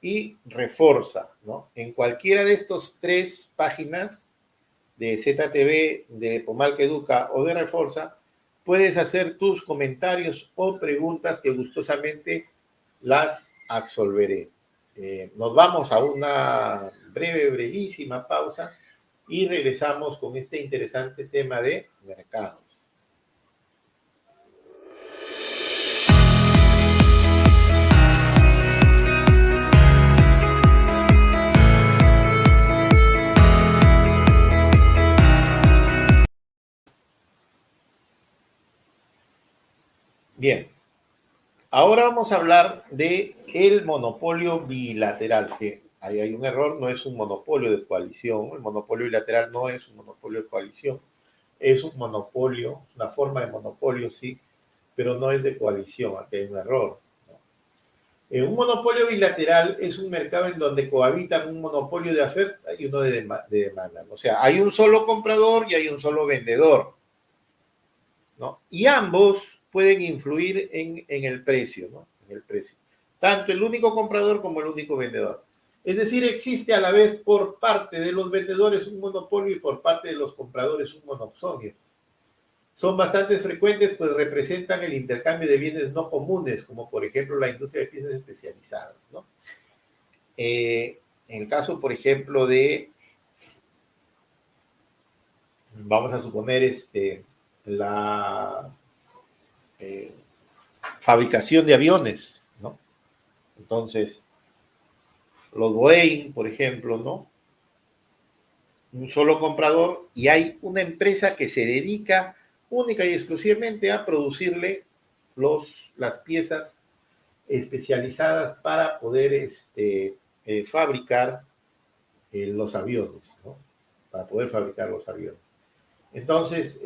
y Reforza, ¿no? En cualquiera de estos tres páginas de ZTV, de Pomal que Educa o de Reforza, puedes hacer tus comentarios o preguntas que gustosamente las absolveré. Nos vamos a una brevísima pausa y regresamos con este interesante tema de mercados. Bien, ahora vamos a hablar de el monopolio bilateral, que ahí hay un error, no es un monopolio de coalición, el monopolio bilateral no es un monopolio de coalición, es un monopolio, una forma de monopolio, sí, pero no es de coalición, aquí hay un error. Un monopolio bilateral es un mercado en donde cohabitan un monopolio de oferta y uno de demanda. O sea, hay un solo comprador y hay un solo vendedor, ¿no? Y ambos pueden influir en el precio, ¿no? En el precio. Tanto el único comprador como el único vendedor. Es decir, existe a la vez por parte de los vendedores un monopolio y por parte de los compradores un monopolio. Son bastante frecuentes, pues representan el intercambio de bienes no comunes, como por ejemplo la industria de piezas especializadas, ¿no? En el caso, por ejemplo, de, vamos a suponer, la fabricación de aviones, ¿no? Entonces, los Boeing, por ejemplo, ¿no? Un solo comprador y hay una empresa que se dedica única y exclusivamente a producirle las piezas especializadas para poder fabricar los aviones, ¿no? Para poder fabricar los aviones. Entonces,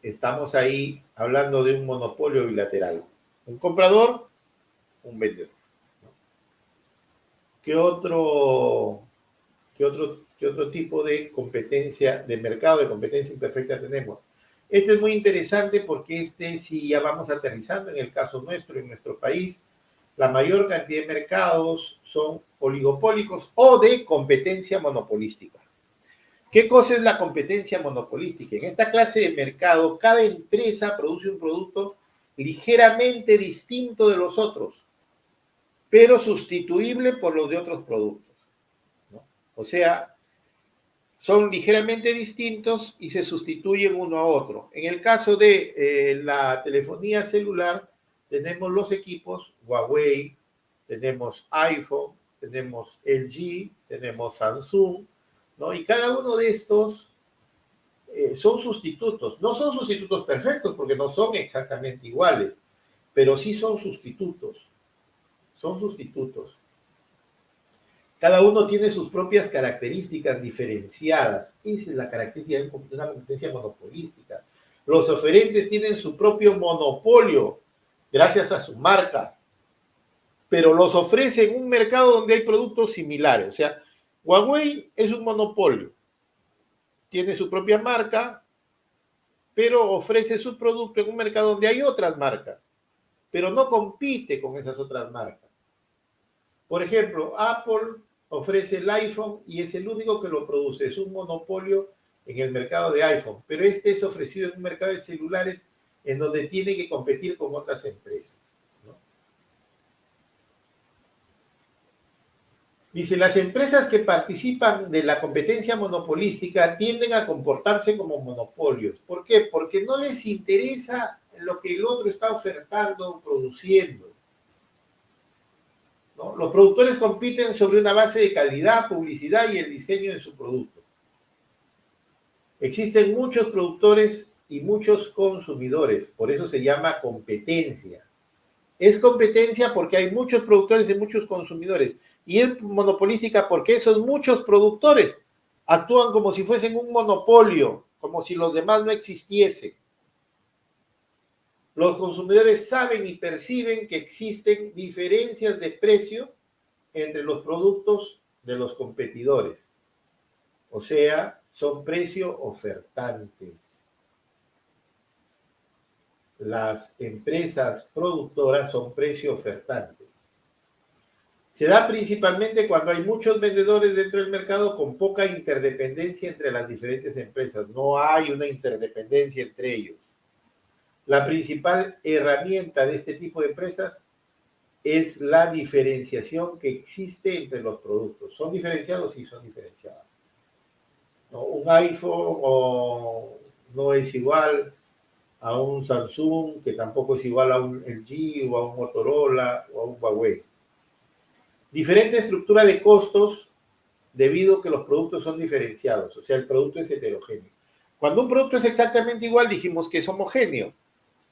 estamos ahí hablando de un monopolio bilateral. Un comprador, un vendedor, ¿no? ¿Qué otro tipo de competencia, de mercado, de competencia imperfecta tenemos? Este es muy interesante porque si ya vamos aterrizando en el caso nuestro, en nuestro país, la mayor cantidad de mercados son oligopólicos o de competencia monopolística. ¿Qué cosa es la competencia monopolística? En esta clase de mercado, cada empresa produce un producto ligeramente distinto de los otros, pero sustituible por los de otros productos, ¿no? O sea, son ligeramente distintos y se sustituyen uno a otro. En el caso de la telefonía celular, tenemos los equipos Huawei, tenemos iPhone, tenemos LG, tenemos Samsung, ¿no? Y cada uno de estos son sustitutos. No son sustitutos perfectos porque no son exactamente iguales, pero sí son sustitutos. Son sustitutos. Cada uno tiene sus propias características diferenciadas. Esa es la característica de una competencia monopolística. Los oferentes tienen su propio monopolio gracias a su marca, pero los ofrece en un mercado donde hay productos similares. O sea, Huawei es un monopolio. Tiene su propia marca, pero ofrece su producto en un mercado donde hay otras marcas, pero no compite con esas otras marcas. Por ejemplo, Apple ofrece el iPhone y es el único que lo produce. Es un monopolio en el mercado de iPhone, pero este es ofrecido en un mercado de celulares en donde tiene que competir con otras empresas, ¿no? Dice, las empresas que participan de la competencia monopolística tienden a comportarse como monopolios. ¿Por qué? Porque no les interesa lo que el otro está ofertando o produciendo. ¿no? Los productores compiten sobre una base de calidad, publicidad y el diseño de su producto. Existen muchos productores y muchos consumidores, por eso se llama competencia. Es competencia porque hay muchos productores y muchos consumidores. Y es monopolística porque esos muchos productores actúan como si fuesen un monopolio, como si los demás no existiesen. Los consumidores saben y perciben que existen diferencias de precio entre los productos de los competidores. O sea, son precio ofertantes. Las empresas productoras son precio ofertantes. Se da principalmente cuando hay muchos vendedores dentro del mercado con poca interdependencia entre las diferentes empresas. No hay una interdependencia entre ellos. La principal herramienta de este tipo de empresas es la diferenciación que existe entre los productos. ¿Son diferenciados? Sí, son diferenciados. ¿No? Un iPhone no es igual a un Samsung, que tampoco es igual a un LG o a un Motorola o a un Huawei. Diferente estructura de costos debido a que los productos son diferenciados, o sea, el producto es heterogéneo. Cuando un producto es exactamente igual, dijimos que es homogéneo.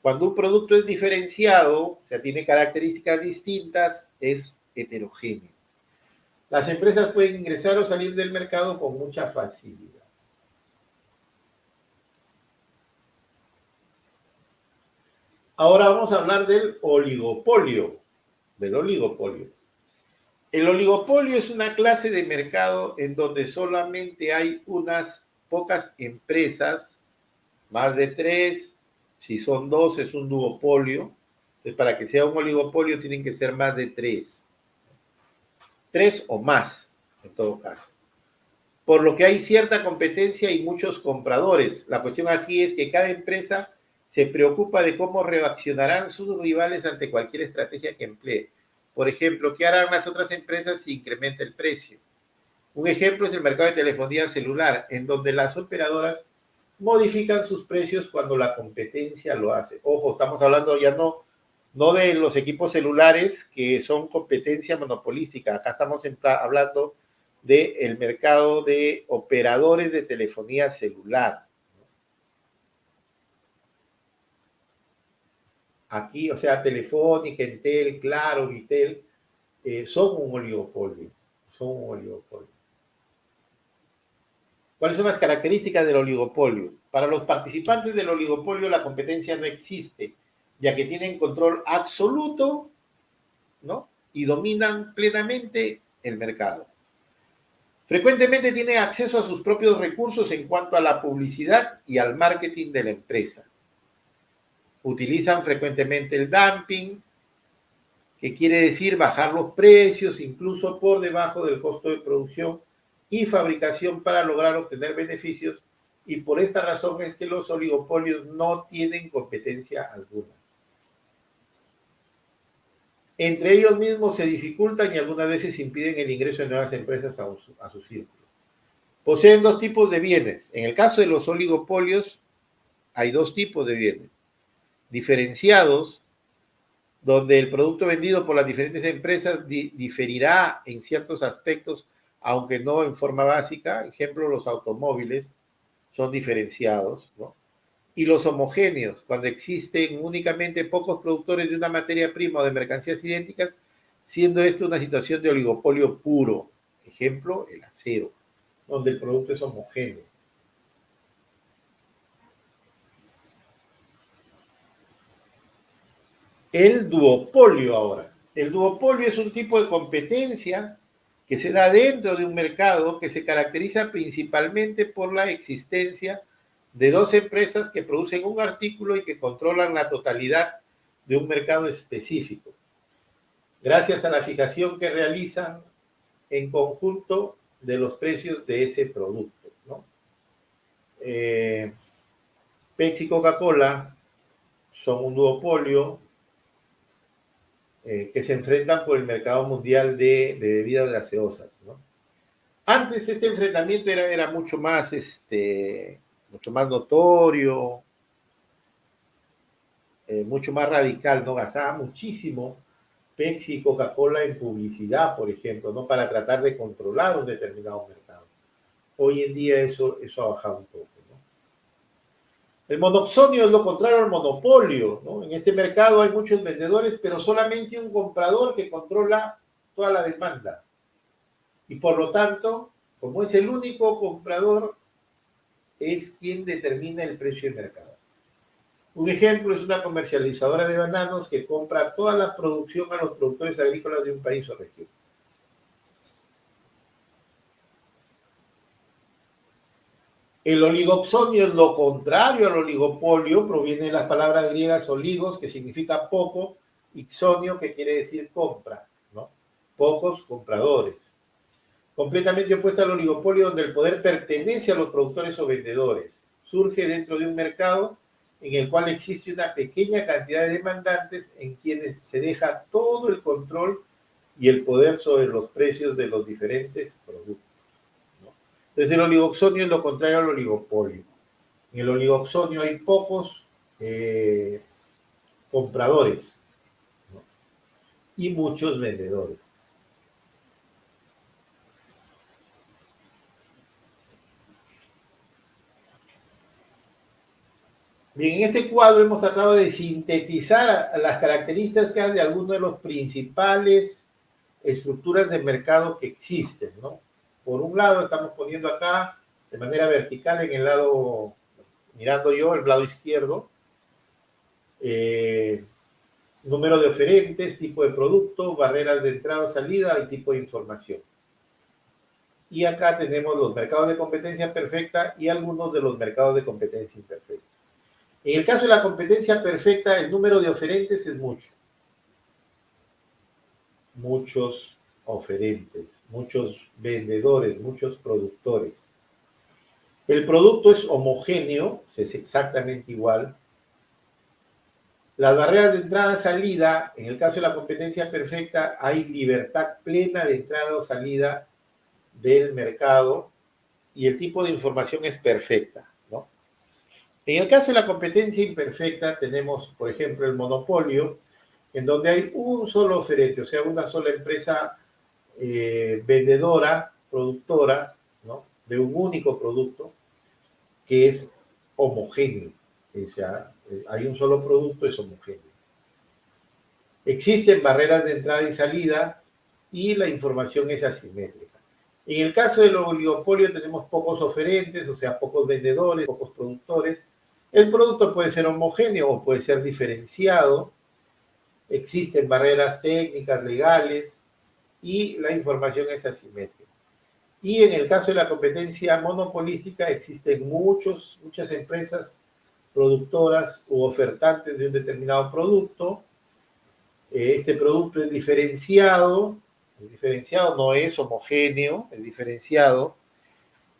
Cuando un producto es diferenciado, o sea, tiene características distintas, es heterogéneo. Las empresas pueden ingresar o salir del mercado con mucha facilidad. Ahora vamos a hablar del oligopolio. Del oligopolio. El oligopolio es una clase de mercado en donde solamente hay unas pocas empresas, más de tres, si son dos es un duopolio. Entonces, para que sea un oligopolio tienen que ser más de tres. Tres o más, en todo caso. Por lo que hay cierta competencia y muchos compradores. La cuestión aquí es que cada empresa se preocupa de cómo reaccionarán sus rivales ante cualquier estrategia que emplee. Por ejemplo, ¿qué harán las otras empresas si incrementa el precio? Un ejemplo es el mercado de telefonía celular, en donde las operadoras modifican sus precios cuando la competencia lo hace. Ojo, estamos hablando ya no de los equipos celulares que son competencia monopolística. Acá estamos hablando del mercado de operadores de telefonía celular. Aquí, o sea, Telefónica, Entel, Claro, Vitel, son un oligopolio. Son un oligopolio. ¿Cuáles son las características del oligopolio? Para los participantes del oligopolio la competencia no existe, ya que tienen control absoluto, ¿no? Y dominan plenamente el mercado. Frecuentemente tienen acceso a sus propios recursos en cuanto a la publicidad y al marketing de la empresa. Utilizan frecuentemente el dumping, que quiere decir bajar los precios incluso por debajo del costo de producción y fabricación para lograr obtener beneficios, y por esta razón es que los oligopolios no tienen competencia alguna. Entre ellos mismos se dificultan y algunas veces impiden el ingreso de nuevas empresas a su círculo. Poseen dos tipos de bienes. En el caso de los oligopolios hay dos tipos de bienes. Diferenciados, donde el producto vendido por las diferentes empresas diferirá en ciertos aspectos, aunque no en forma básica. Ejemplo, los automóviles son diferenciados, ¿no? Y los homogéneos, cuando existen únicamente pocos productores de una materia prima o de mercancías idénticas, siendo esto una situación de oligopolio puro. Ejemplo, el acero, donde el producto es homogéneo. El duopolio ahora. El duopolio es un tipo de competencia que se da dentro de un mercado que se caracteriza principalmente por la existencia de dos empresas que producen un artículo y que controlan la totalidad de un mercado específico, gracias a la fijación que realizan en conjunto de los precios de ese producto, ¿no? Pepsi y Coca-Cola son un duopolio que se enfrentan por el mercado mundial de bebidas gaseosas, ¿no? Antes este enfrentamiento era mucho más notorio, mucho más radical, ¿no? Gastaba muchísimo Pepsi y Coca-Cola en publicidad, por ejemplo, ¿no? Para tratar de controlar un determinado mercado. Hoy en día eso ha bajado un poco, ¿no? El monopsonio es lo contrario al monopolio, ¿no? En este mercado hay muchos vendedores, pero solamente un comprador que controla toda la demanda. Y por lo tanto, como es el único comprador, es quien determina el precio de mercado. Un ejemplo es una comercializadora de bananos que compra toda la producción a los productores agrícolas de un país o región. El oligopsonio es lo contrario al oligopolio, proviene de las palabras griegas oligos, que significa poco, y xonio, que quiere decir compra, ¿no? Pocos compradores. Completamente opuesta al oligopolio, donde el poder pertenece a los productores o vendedores. Surge dentro de un mercado en el cual existe una pequeña cantidad de demandantes en quienes se deja todo el control y el poder sobre los precios de los diferentes productos, ¿no? Entonces el oligopsonio es lo contrario al oligopolio. En el oligopsonio hay pocos compradores, ¿no? Y muchos vendedores. Bien, en este cuadro hemos tratado de sintetizar las características de algunos de los principales estructuras de mercado que existen, ¿no? Por un lado, estamos poniendo acá de manera vertical en el lado, mirando yo, el lado izquierdo, eh, número de oferentes, tipo de producto, barreras de entrada o salida y tipo de información. Y acá tenemos los mercados de competencia perfecta y algunos de los mercados de competencia imperfecta. En el caso de la competencia perfecta, el número de oferentes es mucho. Muchos oferentes, muchos vendedores, muchos productores. El producto es homogéneo, es exactamente igual. Las barreras de entrada-salida, en el caso de la competencia perfecta, hay libertad plena de entrada o salida del mercado y el tipo de información es perfecta, ¿no? En el caso de la competencia imperfecta, tenemos, por ejemplo, el monopolio, en donde hay un solo oferente, o sea, una sola empresa vendedora, productora, ¿no? De un único producto que es homogéneo. O sea, hay un solo producto, es homogéneo. Existen barreras de entrada y salida y la información es asimétrica. En el caso del oligopolio tenemos pocos oferentes, o sea, pocos vendedores, pocos productores. El producto puede ser homogéneo o puede ser diferenciado. Existen barreras técnicas, legales y la información es asimétrica. Y en el caso de la competencia monopolística existen muchas empresas productoras u ofertantes de un determinado producto. Este producto es diferenciado, el diferenciado no es homogéneo, es diferenciado.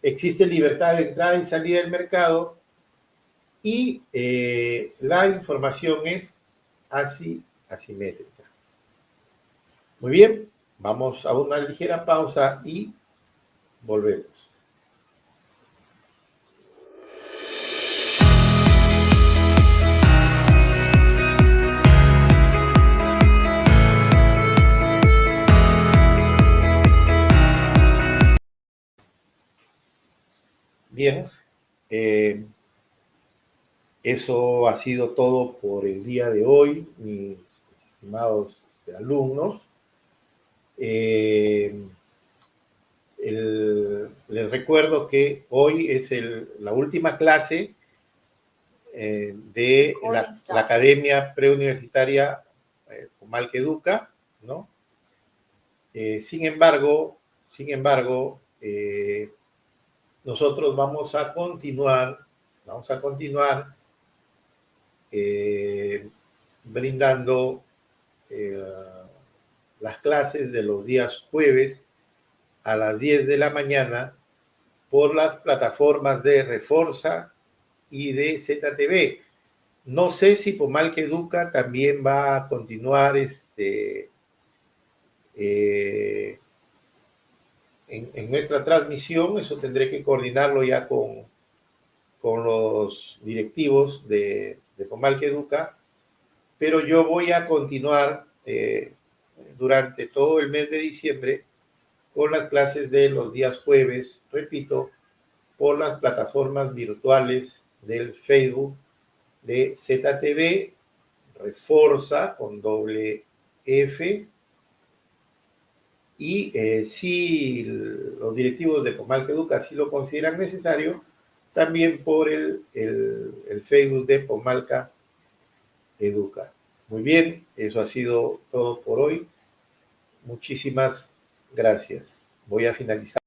Existe libertad de entrada y salida del mercado y la información es asimétrica. Muy bien, vamos a una ligera pausa y volvemos. Bien, eso ha sido todo por el día de hoy, mis estimados alumnos. Les recuerdo que hoy es la última clase de la Academia Preuniversitaria Comal que Educa, ¿no? Sin embargo, nosotros vamos a continuar brindando las clases de los días jueves a las 10 de la mañana por las plataformas de Reforza y de ZTV. No sé si Pomal que Educa también va a continuar en nuestra transmisión. Eso tendré que coordinarlo ya con los directivos de Pomal que Educa, pero yo voy a continuar durante todo el mes de diciembre con las clases de los días jueves, repito, por las plataformas virtuales del Facebook de ZTV, Reforza con doble F, y si los directivos de Pomalca Educa así lo consideran necesario, también por el Facebook de Pomalca Educa. Muy bien, eso ha sido todo por hoy. Muchísimas gracias. Voy a finalizar.